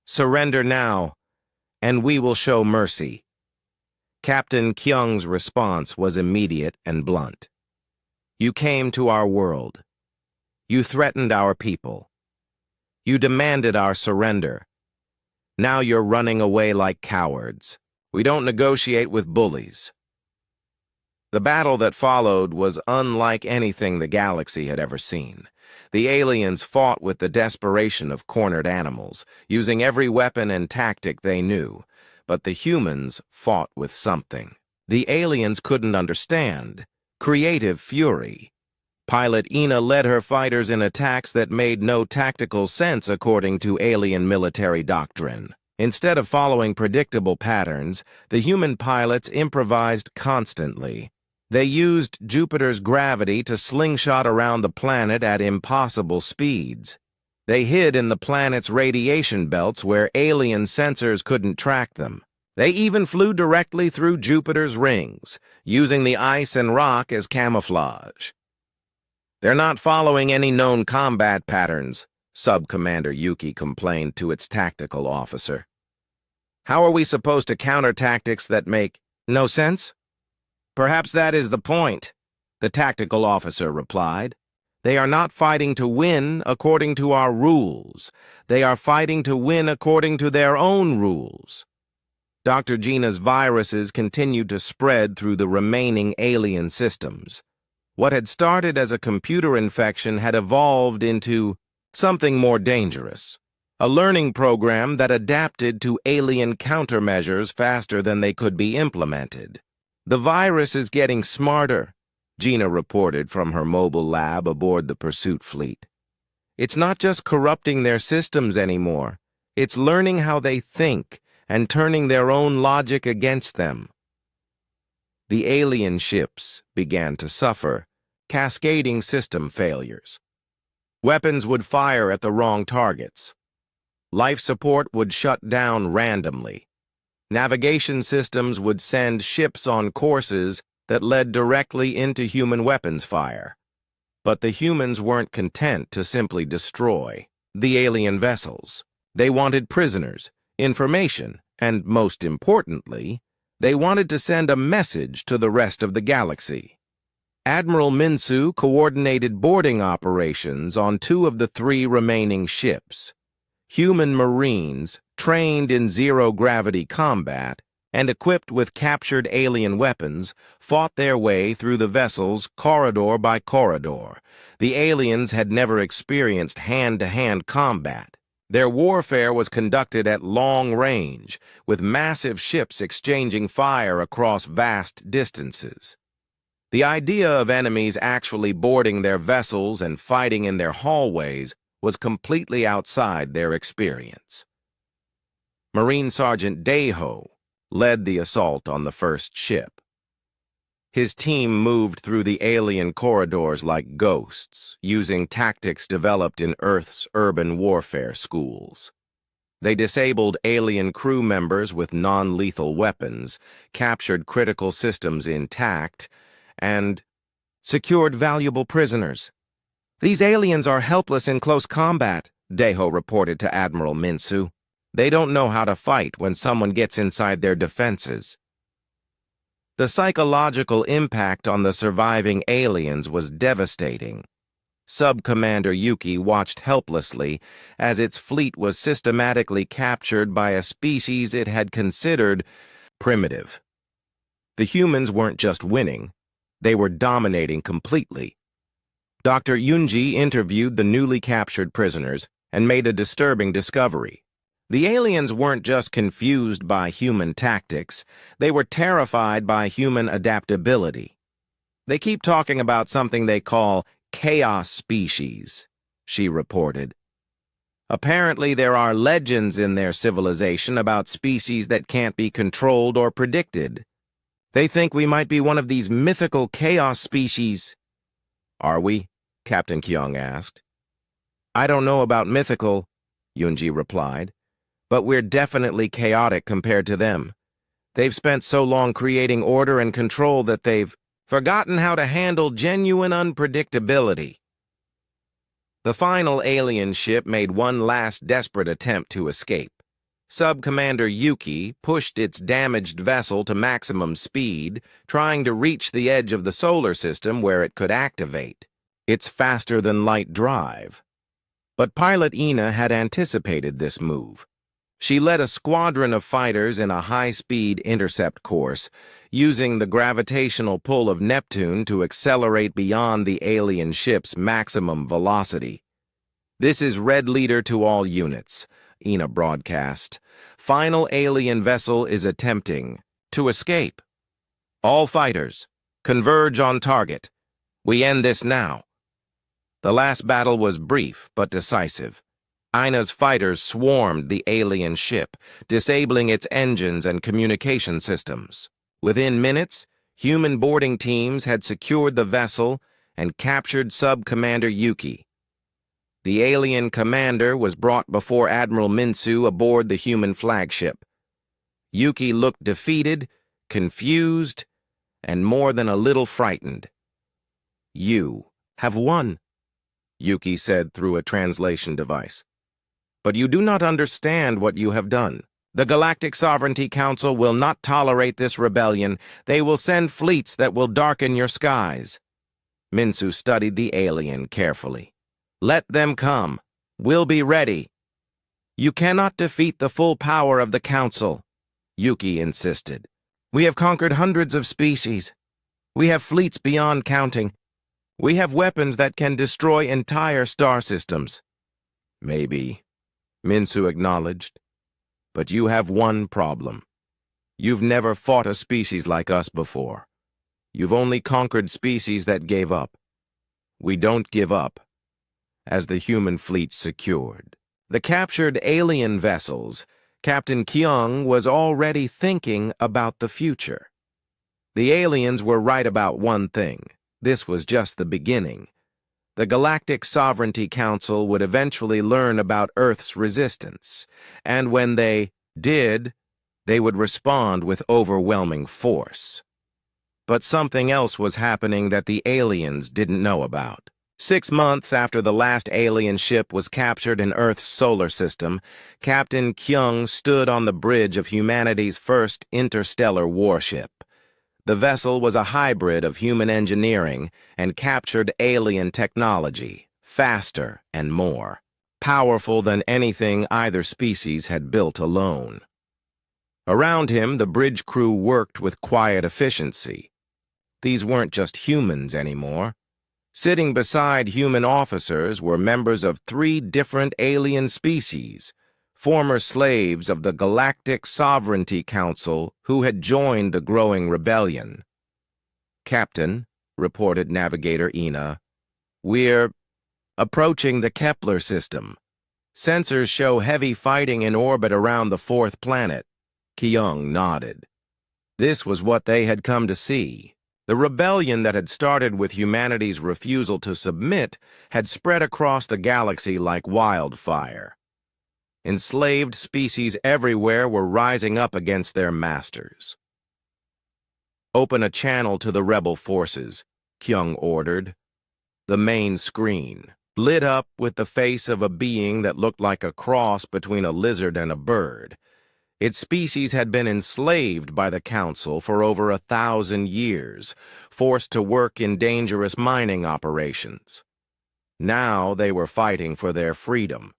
Surrender now, and we will show mercy." Captain Kyung's response was immediate and blunt. "You came to our world. You threatened our people. You demanded our surrender. Now you're running away like cowards. We don't negotiate with bullies." The battle that followed was unlike anything the galaxy had ever seen. The aliens fought with the desperation of cornered animals, using every weapon and tactic they knew. But the humans fought with something the aliens couldn't understand: creative fury. Pilot Ina led her fighters in attacks that made no tactical sense according to alien military doctrine. Instead of following predictable patterns, the human pilots improvised constantly. They used Jupiter's gravity to slingshot around the planet at impossible speeds. They hid in the planet's radiation belts where alien sensors couldn't track them. They even flew directly through Jupiter's rings, using the ice and rock as camouflage. "They're not following any known combat patterns," Sub-Commander Yuki complained to its tactical officer. "How are we supposed to counter tactics that make no sense?" "Perhaps that is the point," the tactical officer replied. "They are not fighting to win according to our rules. They are fighting to win according to their own rules." Dr. Gina's viruses continued to spread through the remaining alien systems. What had started as a computer infection had evolved into something more dangerous, a learning program that adapted to alien countermeasures faster than they could be implemented. "The virus is getting smarter," Gina reported from her mobile lab aboard the pursuit fleet. "It's not just corrupting their systems anymore. It's learning how they think and turning their own logic against them." The alien ships began to suffer cascading system failures. Weapons would fire at the wrong targets. Life support would shut down randomly. Navigation systems would send ships on courses that led directly into human weapons fire. But the humans weren't content to simply destroy the alien vessels. They wanted prisoners, information, and most importantly, they wanted to send a message to the rest of the galaxy. Admiral Minsu coordinated boarding operations on 2 of the 3 remaining ships. Human Marines, trained in zero-gravity combat and equipped with captured alien weapons, fought their way through the vessels corridor by corridor. The aliens had never experienced hand-to-hand combat. Their warfare was conducted at long range, with massive ships exchanging fire across vast distances. The idea of enemies actually boarding their vessels and fighting in their hallways was completely outside their experience. Marine Sergeant Deho led the assault on the first ship. His team moved through the alien corridors like ghosts, using tactics developed in Earth's urban warfare schools. They disabled alien crew members with non-lethal weapons, captured critical systems intact, and secured valuable prisoners. "These aliens are helpless in close combat," Deho reported to Admiral Minsu. "They don't know how to fight when someone gets inside their defenses." The psychological impact on the surviving aliens was devastating. Sub-Commander Yuki watched helplessly as its fleet was systematically captured by a species it had considered primitive. The humans weren't just winning, they were dominating completely. Dr. Yunji interviewed the newly captured prisoners and made a disturbing discovery. The aliens weren't just confused by human tactics, they were terrified by human adaptability. "They keep talking about something they call chaos species," she reported. "Apparently there are legends in their civilization about species that can't be controlled or predicted. They think we might be one of these mythical chaos species." "Are we?" Captain Kyung asked. "I don't know about mythical," Yunji replied, "but we're definitely chaotic compared to them. They've spent so long creating order and control that they've forgotten how to handle genuine unpredictability." The final alien ship made one last desperate attempt to escape. Sub-Commander Yuki pushed its damaged vessel to maximum speed, trying to reach the edge of the solar system where it could activate its faster-than-light drive. But pilot Ina had anticipated this move. She led a squadron of fighters in a high-speed intercept course, using the gravitational pull of Neptune to accelerate beyond the alien ship's maximum velocity. "This is Red Leader to all units," Ina broadcast. "Final alien vessel is attempting to escape. All fighters, converge on target. We end this now." The last battle was brief but decisive. Ina's fighters swarmed the alien ship, disabling its engines and communication systems. Within minutes, human boarding teams had secured the vessel and captured Sub-Commander Yuki. The alien commander was brought before Admiral Minsu aboard the human flagship. Yuki looked defeated, confused, and more than a little frightened. "You have won," Yuki said through a translation device. "But you do not understand what you have done. The Galactic Sovereignty Council will not tolerate this rebellion. They will send fleets that will darken your skies." Minsu studied the alien carefully. "Let them come. We'll be ready." "You cannot defeat the full power of the Council," Yuki insisted. "We have conquered hundreds of species. We have fleets beyond counting. We have weapons that can destroy entire star systems." "Maybe," Minsu acknowledged. "But you have one problem. You've never fought a species like us before. You've only conquered species that gave up. We don't give up." As the human fleet secured the captured alien vessels, Captain Kyung was already thinking about the future. The aliens were right about one thing. This was just the beginning. The Galactic Sovereignty Council would eventually learn about Earth's resistance, and when they did, they would respond with overwhelming force. But something else was happening that the aliens didn't know about. 6 months after the last alien ship was captured in Earth's solar system, Captain Kyung stood on the bridge of humanity's first interstellar warship. The vessel was a hybrid of human engineering and captured alien technology, faster and more powerful than anything either species had built alone. Around him, the bridge crew worked with quiet efficiency. These weren't just humans anymore. Sitting beside human officers were members of 3 different alien species, former slaves of the Galactic Sovereignty Council who had joined the growing rebellion. "Captain," reported Navigator Ina, "we're approaching the Kepler system. Sensors show heavy fighting in orbit around the 4th planet." Kyung nodded. This was what they had come to see. The rebellion that had started with humanity's refusal to submit had spread across the galaxy like wildfire. Enslaved species everywhere were rising up against their masters. "Open a channel to the rebel forces," Kyung ordered. The main screen lit up with the face of a being that looked like a cross between a lizard and a bird. Its species had been enslaved by the Council for over 1,000 years, forced to work in dangerous mining operations. Now they were fighting for their freedom.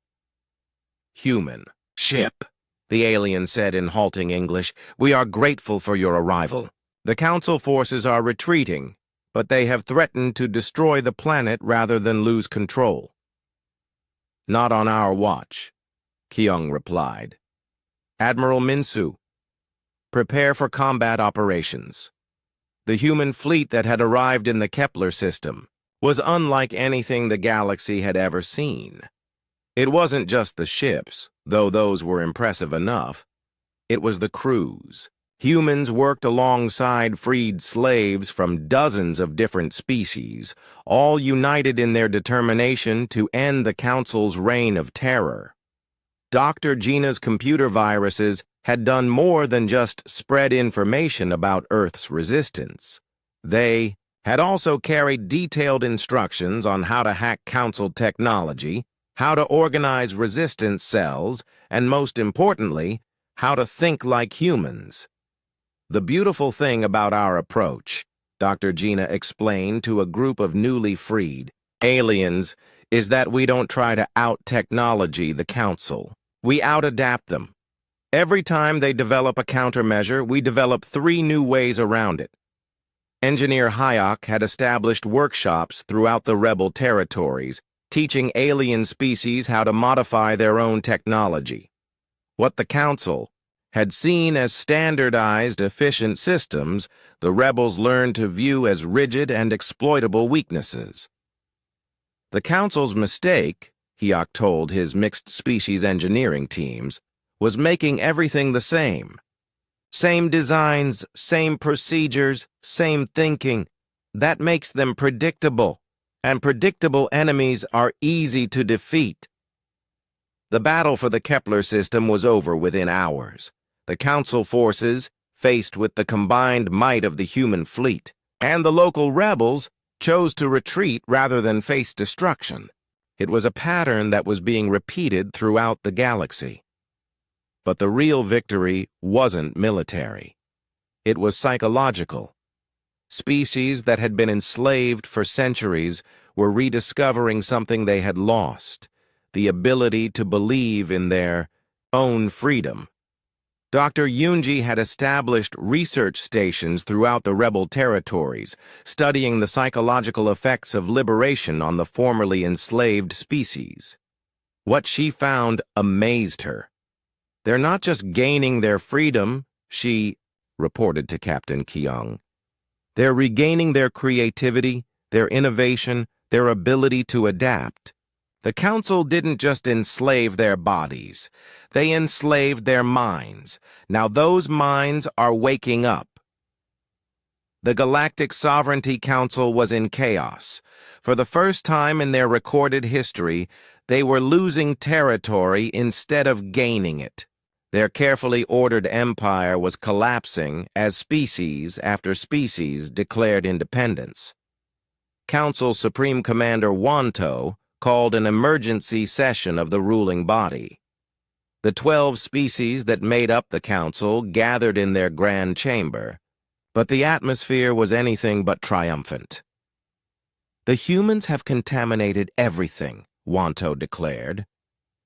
"Human ship," the alien said in halting English. "We are grateful for your arrival. The Council forces are retreating, but they have threatened to destroy the planet rather than lose control." "Not on our watch," Kyung replied. "Admiral Minsu, prepare for combat operations." The human fleet that had arrived in the Kepler system was unlike anything the galaxy had ever seen. It wasn't just the ships, though those were impressive enough. It was the crews. Humans worked alongside freed slaves from dozens of different species, all united in their determination to end the Council's reign of terror. Dr. Gina's computer viruses had done more than just spread information about Earth's resistance. They had also carried detailed instructions on how to hack Council technology, how to organize resistance cells, and most importantly, how to think like humans. "The beautiful thing about our approach," Dr. Gina explained to a group of newly freed aliens, is that we don't try to out-technology the Council. We out-adapt them. Every time they develop a countermeasure, we develop 3 new ways around it. Engineer Hayek had established workshops throughout the rebel territories, teaching alien species how to modify their own technology. What the Council had seen as standardized, efficient systems, the rebels learned to view as rigid and exploitable weaknesses. The Council's mistake, Hayek told his mixed-species engineering teams, was making everything the same. Same designs, same procedures, same thinking. That makes them predictable, and predictable enemies are easy to defeat. The battle for the Kepler system was over within hours. The Council forces, faced with the combined might of the human fleet, and the local rebels, chose to retreat rather than face destruction. It was a pattern that was being repeated throughout the galaxy. But the real victory wasn't military. It was psychological. Species that had been enslaved for centuries were rediscovering something they had lost, the ability to believe in their own freedom. Dr. Yunji had established research stations throughout the rebel territories, studying the psychological effects of liberation on the formerly enslaved species. What she found amazed her. They're not just gaining their freedom, she reported to Captain Keong. They're regaining their creativity, their innovation, their ability to adapt. The Council didn't just enslave their bodies. They enslaved their minds. Now those minds are waking up. The Galactic Sovereignty Council was in chaos. For the first time in their recorded history, they were losing territory instead of gaining it. Their carefully ordered empire was collapsing as species after species declared independence. Council Supreme Commander Wanto called an emergency session of the ruling body. The 12 species that made up the Council gathered in their grand chamber, but the atmosphere was anything but triumphant. The humans have contaminated everything, Wanto declared.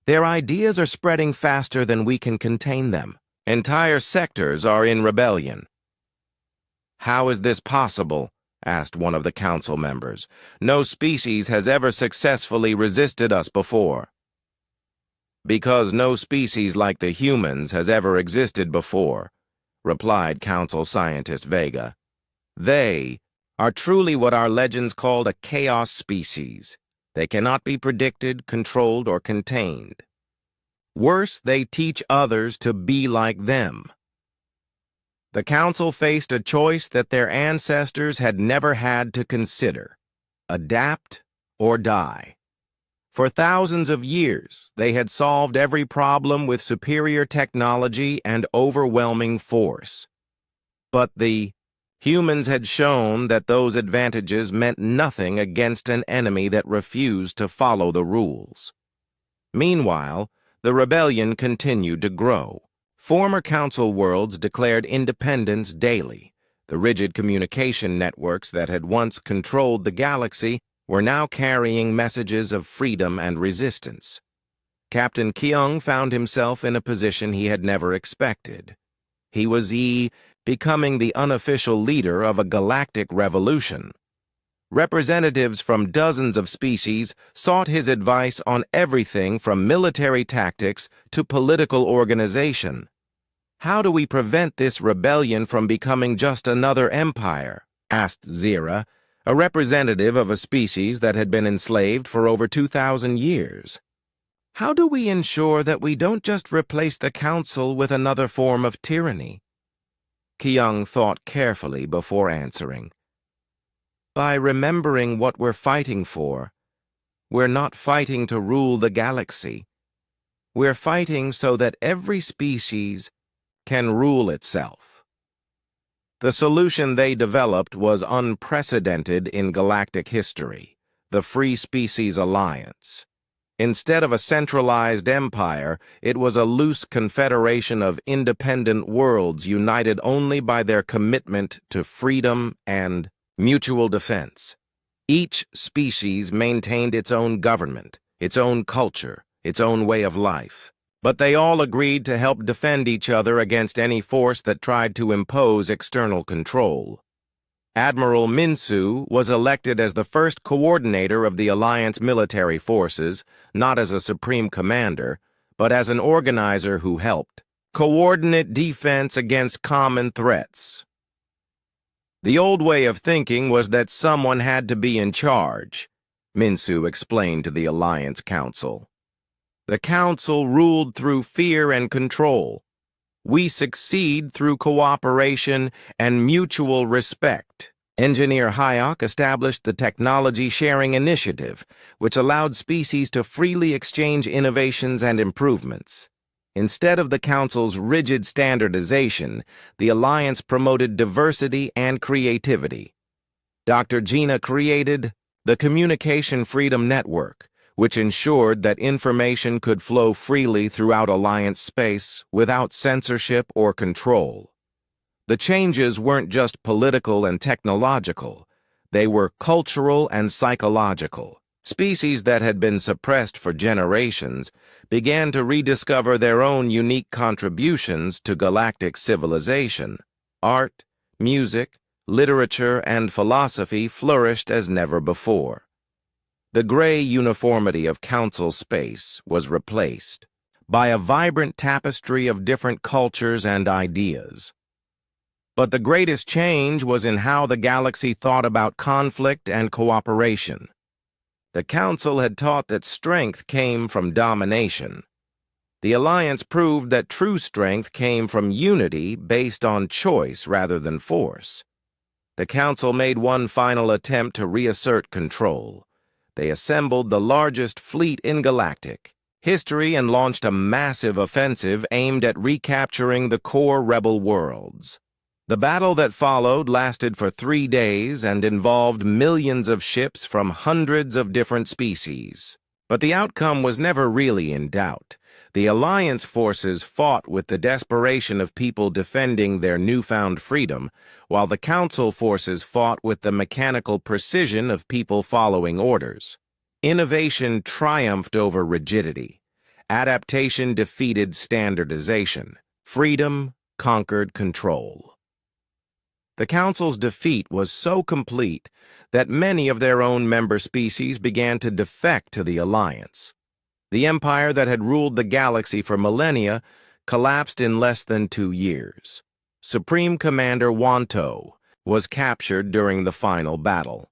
Their ideas are spreading faster than we can contain them. Entire sectors are in rebellion. How is this possible? Asked one of the Council members. No species has ever successfully resisted us before. Because no species like the humans has ever existed before, replied Council Scientist Vega. They are truly what our legends called a chaos species. They cannot be predicted, controlled, or contained. Worse, they teach others to be like them. The Council faced a choice that their ancestors had never had to consider: adapt or die. For thousands of years, they had solved every problem with superior technology and overwhelming force. But the humans had shown that those advantages meant nothing against an enemy that refused to follow the rules. Meanwhile, the rebellion continued to grow. Former Council worlds declared independence daily. The rigid communication networks that had once controlled the galaxy were now carrying messages of freedom and resistance. Captain Keong found himself in a position he had never expected. He was becoming the unofficial leader of a galactic revolution. Representatives from dozens of species sought his advice on everything from military tactics to political organization. How do we prevent this rebellion from becoming just another empire? Asked Zira, a representative of a species that had been enslaved for over 2,000 years. How do we ensure that we don't just replace the Council with another form of tyranny? Keong thought carefully before answering. By remembering what we're fighting for. We're not fighting to rule the galaxy. We're fighting so that every species can rule itself. The solution they developed was unprecedented in galactic history: the Free Species Alliance. Instead of a centralized empire, it was a loose confederation of independent worlds united only by their commitment to freedom and mutual defense. Each species maintained its own government, its own culture, its own way of life. But they all agreed to help defend each other against any force that tried to impose external control. Admiral Minsu was elected as the first coordinator of the Alliance military forces, not as a supreme commander, but as an organizer who helped coordinate defense against common threats. The old way of thinking was that someone had to be in charge, Minsu explained to the Alliance Council. The Council ruled through fear and control. We succeed through cooperation and mutual respect. Engineer Hayek established the Technology Sharing Initiative, which allowed species to freely exchange innovations and improvements. Instead of the Council's rigid standardization, the Alliance promoted diversity and creativity. Dr. Gina created the Communication Freedom Network, which ensured that information could flow freely throughout Alliance space without censorship or control. The changes weren't just political and technological, they were cultural and psychological. Species that had been suppressed for generations began to rediscover their own unique contributions to galactic civilization. Art, music, literature, and philosophy flourished as never before. The gray uniformity of Council space was replaced by a vibrant tapestry of different cultures and ideas. But the greatest change was in how the galaxy thought about conflict and cooperation. The Council had taught that strength came from domination. The Alliance proved that true strength came from unity based on choice rather than force. The Council made one final attempt to reassert control. They assembled the largest fleet in galactic history and launched a massive offensive aimed at recapturing the core rebel worlds. The battle that followed lasted for 3 days and involved millions of ships from hundreds of different species. But the outcome was never really in doubt. The Alliance forces fought with the desperation of people defending their newfound freedom, while the Council forces fought with the mechanical precision of people following orders. Innovation triumphed over rigidity. Adaptation defeated standardization. Freedom conquered control. The Council's defeat was so complete that many of their own member species began to defect to the Alliance. The empire that had ruled the galaxy for millennia collapsed in less than 2 years. Supreme Commander Wanto was captured during the final battle.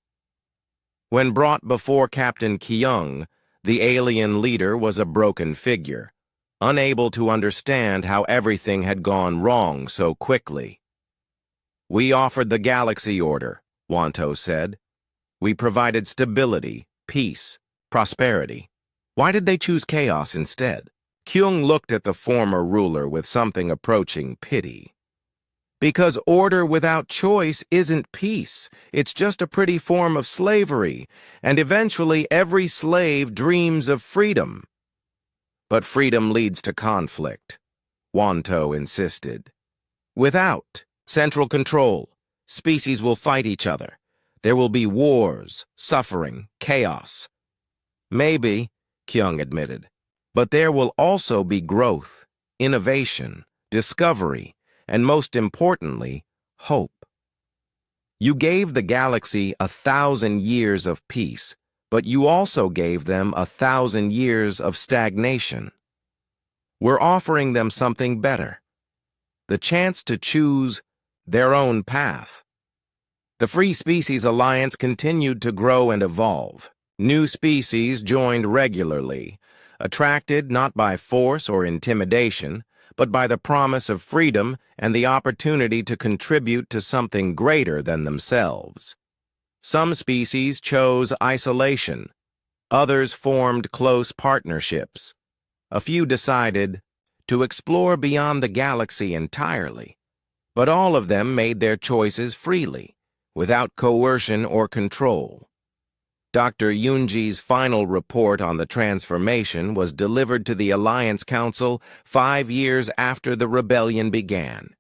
When brought before Captain Kyung, the alien leader was a broken figure, unable to understand how everything had gone wrong so quickly. "We offered the galaxy order," Wanto said. "We provided stability, peace, prosperity. Why did they choose chaos instead?" Kyung looked at the former ruler with something approaching pity. "Because order without choice isn't peace. It's just a pretty form of slavery, and eventually every slave dreams of freedom." "But freedom leads to conflict," Wanto insisted. "Without central control, species will fight each other. There will be wars, suffering, chaos." "Maybe," Kyung admitted, "but there will also be growth, innovation, discovery, and most importantly, hope. You gave the galaxy 1,000 years of peace, but you also gave them 1,000 years of stagnation. We're offering them something better, the chance to choose their own path." The Free Species Alliance continued to grow and evolve. New species joined regularly, attracted not by force or intimidation, but by the promise of freedom and the opportunity to contribute to something greater than themselves. Some species chose isolation. Others formed close partnerships. A few decided to explore beyond the galaxy entirely. But all of them made their choices freely, without coercion or control. Dr. Yunji's final report on the transformation was delivered to the Alliance Council 5 years after the rebellion began.